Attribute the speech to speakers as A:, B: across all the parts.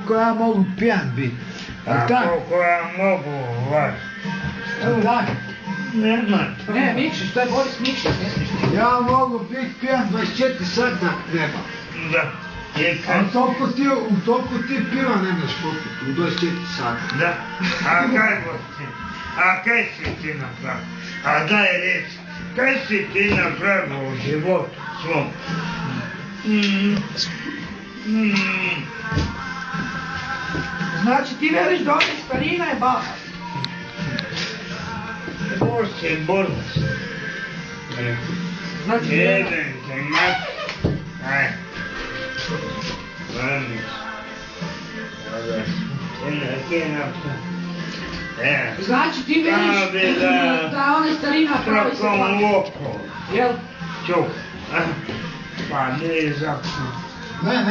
A: Koliko ja mogu pijan biti.
B: Koliko ja mogu vas.
A: Tak?
B: Nema to.
C: Ne, Mikšić, to je Boris Mikšić, ne smiješ ti.
A: Ja mogu biti pijan 24 sata treba.
B: Da.
A: A toliko ti piva nemaš popiti u 24 sata.
B: Da. A kaj ti? A kaj si ti napravio? A daj reći, kaj si ti napravio u životu svom?
C: Znači ti veliš da ovdje starina je baba.
B: Bor si borac.
C: Znači
B: Jedan te mat. Aj. Vraniš.
C: Znači ti veliš da ona starina pravi se
B: Trakom
C: plaća.
B: loko.
C: Jel?
B: Čuk. Pa nije zakon.
A: Ne.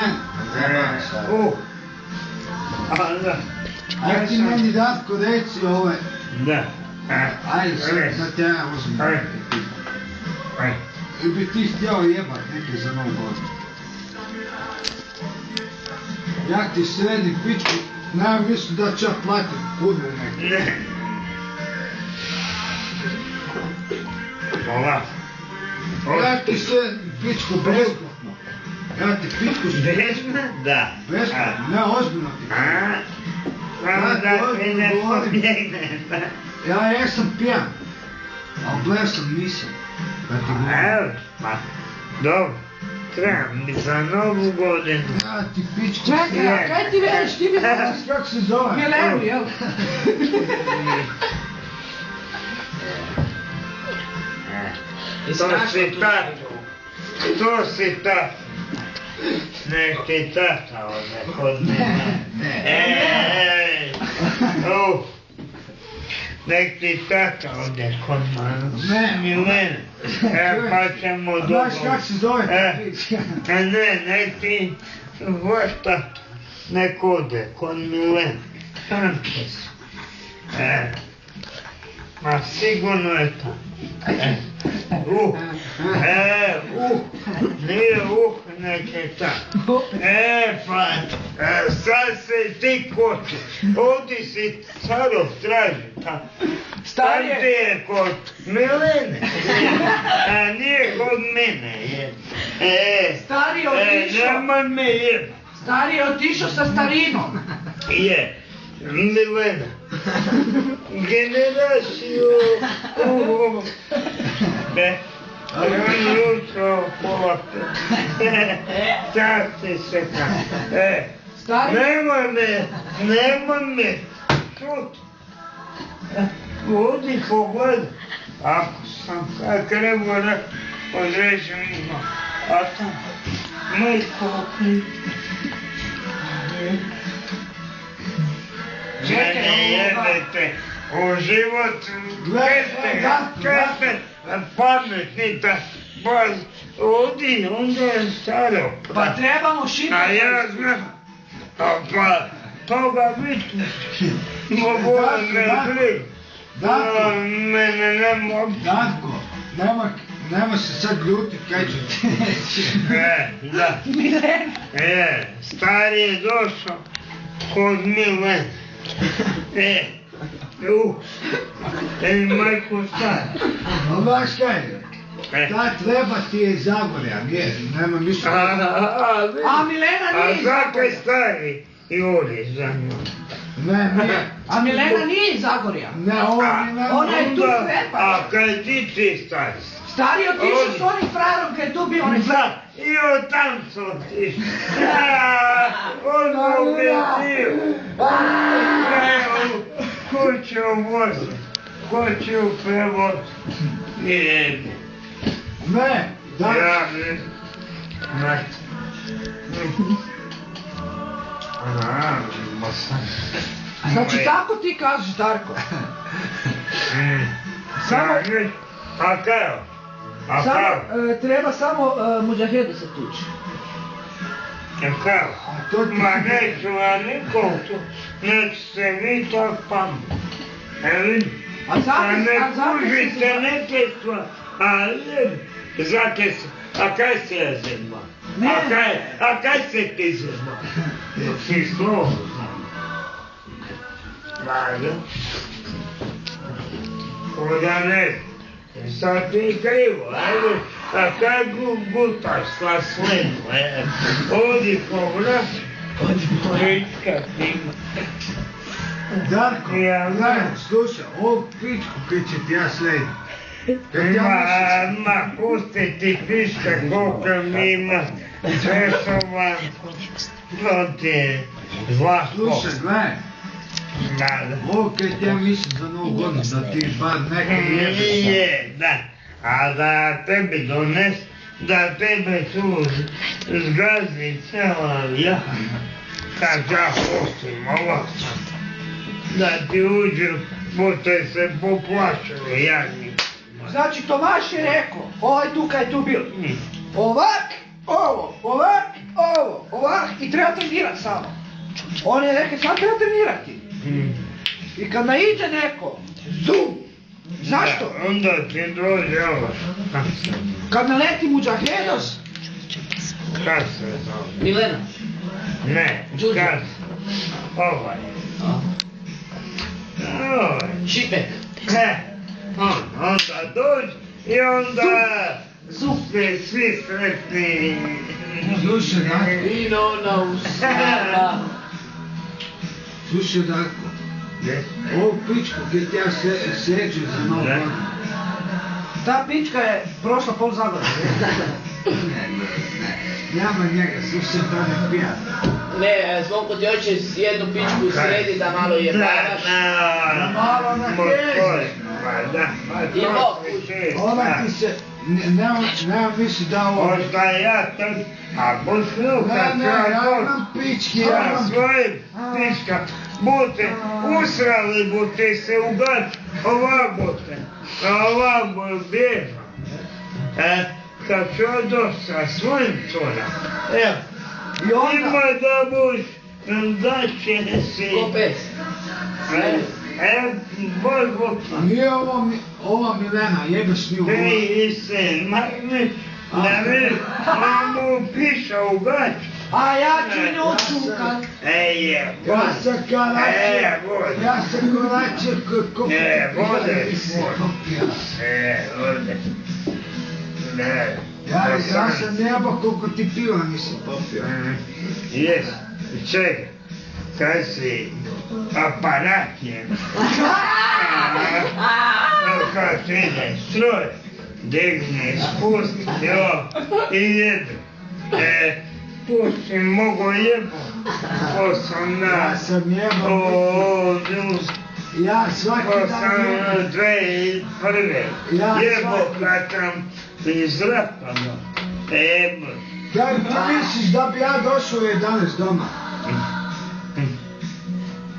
B: Da.
A: Ajde ti meni Datko reci ove.
B: Da.
A: Ajde sad da te ja uzmem.
B: Ajde.
A: I bi ti htjeo jebat neke za novu godinu. Ja ti sredim pičku, ne mislim da ću ja platim kudru neke.
B: Ne. Ova.
A: Ja ti sredim pičku besplatno. Ja ti pičku
B: Besplatno? Da.
A: besplatno, ne ozbiljno ti.
B: Samo da ti ne pobjegne.
A: Ja jesam pijan, ali blesan nisam. Da ti govorim.
B: Evo, pa, dobro. Trebam mi za novu godinu.
A: Ja ti pičku
C: Čekaj, a kaj ti veliš, ti mi
A: Znaš kako se zove?
C: Milenu, jel?
B: To si tata. Nek ti tata ode kod mene. Nek ti tata ode kod mene. Milene. Pa ćemo dobro.
A: Znaš kako se zove?
B: Ne, nek ti vaš tata nek ode kod Milene. Tanke si. Ma sigurno je to. Nije nek je tako. Pa, sad se ti koči. Ovdje si Carov traži tamo. Tam ti je kod Milene. A nije kod mene.
C: Stari otišao.
B: Nemoj me jeba.
C: Stari je otišao sa starinom.
B: Je. Milena. Generaciju. Ne. Jutro pola. Čas ti se kako.
C: Stari?
B: Nemoj me. Čut. Odi pogledaj. Ako sam krenuo da odrežem ima. A tam. Majko. Mene jebete u život, keste pametni da baš odi, onda je staro.
C: Pa trebamo šitati.
B: A ja znam, pa toga biti, mogu me zli, mene ne mogu.
A: Datko, nemoj se sad ljuti kaj ću ti reći.
B: Da.
C: Milena.
B: Stari je došao kod Milene. Majko stari.
A: Znaš kaj? Ta treba ti je Zagorja, nema ništa.
C: A Milena nije iz
B: A zakaj
C: Zagorja.
B: stari juri za njom?
A: Ne, nije.
C: A Milena nije iz Zagorja.
A: Ne, ovo Milena.
C: Ona je tu treba.
B: A kaj ti stari?
C: Stari je otišao s onim frajerom kad je tu bio onaj frajer.
B: I od tam su otišli. Ono ubezio. Ko će uvoziti? Ko će u prevod? Jebe.
A: Ne, Datko.
B: Ja ne.
C: Znači tako ti kažeš, Darko. Samo...
B: A kao?
C: Treba samo Mudžahedu se tući.
B: Kao? Ma neću ja nikom tu. Nek se vi tak pamet. A ne kužite neke stvari. A kaj se ja zema? A kaj se ti zema? si slovo znam. Valjda. Onda ne, sad ti je krivo, ajde, a kaj gutaš sa svemu, odi po vrat, pička tima.
A: Darko, slušaj, ovu pičku kaj će ti ja slediti.
B: Ma, pusti ti piška koliko mi ima, sve su vam, to ti je zlako.
A: Slušaj, gledaj, ovo kaj ti ja mislim za Novu godinu, da ti bar neke jebe sad.
B: Je, da, a da tebi dones, da tebe tu zgazi cijela jaha, kad ja pustim ovako, da ti uđu, bute se poplašili jadni.
D: Znači Tomaš je rekao, ovaj tu kaj je tu bil, ovak, ovo, ovak, ovo, ovak i treba trenirati samo. On je rekao, sad treba trenirati. I kad naiđe neko, zoom, zašto?
B: Onda ti dođe ovo.
D: Kad naleti Mudžahedos,
B: Kad se zove?
D: Milena.
B: Ne, kad se? Ovaj. Ovaj.
D: Šipek.
B: Onda dođe i onda ste svi sretni.
A: Slušaj, Darko,
D: Vino na usnama.
A: slušaj, Darko, ovu pičku kaj ti ja sređu za Novu godinu.
D: Ta pička je prošla pol Zagora.
A: Nema njega, slušaj, to ne pija.
E: Ne, Zvonko ti hoće jednu pičku sredi da malo je baraš.
A: Malo na kežu.
E: I bok.
A: Ona ti se, nema misli da ovo...
B: Možda ja tam, a posluha
A: ja
B: kako
A: imam pički, ja imam...
B: svoje pička, bute, usrali bute se ugat, ovak bute, ovak bježa. Kad ću doći sa svojim cura, evo, ima da buš, da će si...
E: Ko pes.
B: Bog,
A: Nije ova Milena, jebeš mi u glavu.
B: ti se makne, da mi mamu piša u gač.
D: A ja ću nju čukat.
A: Ja sam karače,
B: vode.
A: ja sam karače kopio.
B: Vode. Vode. Ne.
A: Ja sam nebo koliko ti piva nisam popio.
B: Jes, čekaj, kad si aparat je, kad ti ide stroj, digni, spusti, i jedu. Pusti, mogo jebo, ko sam
A: Ja sam jebo, ja svaki
B: ko
A: dan
B: sam
A: jebo.
B: 2001.
A: Ja
B: Jebo
A: svaki-
B: kad sam izrapano, jebo.
A: Kaj ti misliš da bi ja došao u 11 doma?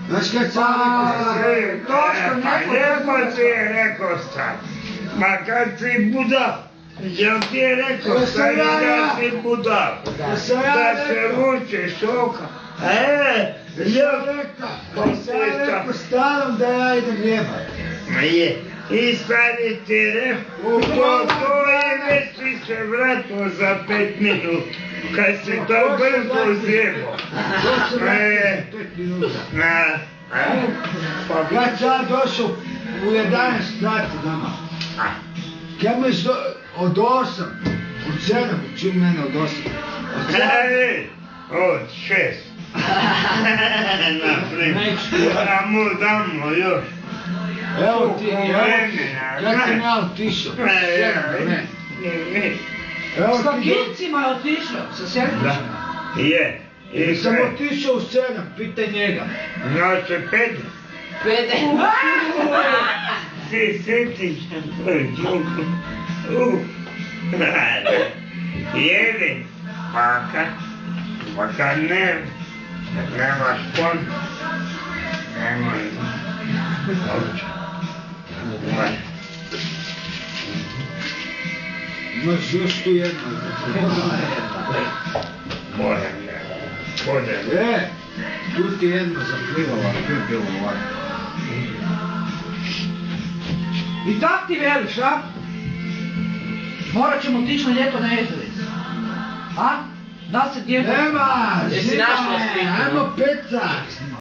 A: Znaš kaj sam rekao?
B: Lijepo ti je rekao stan. Ma kad si budal, jel ti je rekao stan da si budal? Da se vučeš oka.
A: Sam rekao starom da ja idem jebat.
B: Je. I stari ti je rekao, to je već si se vratio za 5 minuta. Kad si to brzo zjebo.
A: To sam rekao 5 minuta.
B: Pa
A: Kad sam ja došao u 11 sati doma. Kad mi od 8, od 7, čim mene od 8. Od 7.
B: Od 6. Naprimjer. A mu damo još.
A: Evo ti, kad sam ja otišao. Evo
D: S
A: ti,
D: Kinčima je otišao, sa Serbićima.
B: Je. I
A: sam otišao u 7, pitaj njega.
B: Znači 5.
E: Pede.
B: Ti sjetiš na tvoj džuku. Jedi. Pa kad nemaš kon, nemoj.
A: Imaš još tu jedno.
B: Podem.
A: Tu ti jedno zaplivalo, bilo ovako.
D: I tak ti veliš, a? Morat ćemo otići na ljeto na Jezericu. A?
C: Da se djeca...
A: Nema,
E: Jesi
A: snima
E: našla
A: me,
E: sliku?
A: ajmo pecak.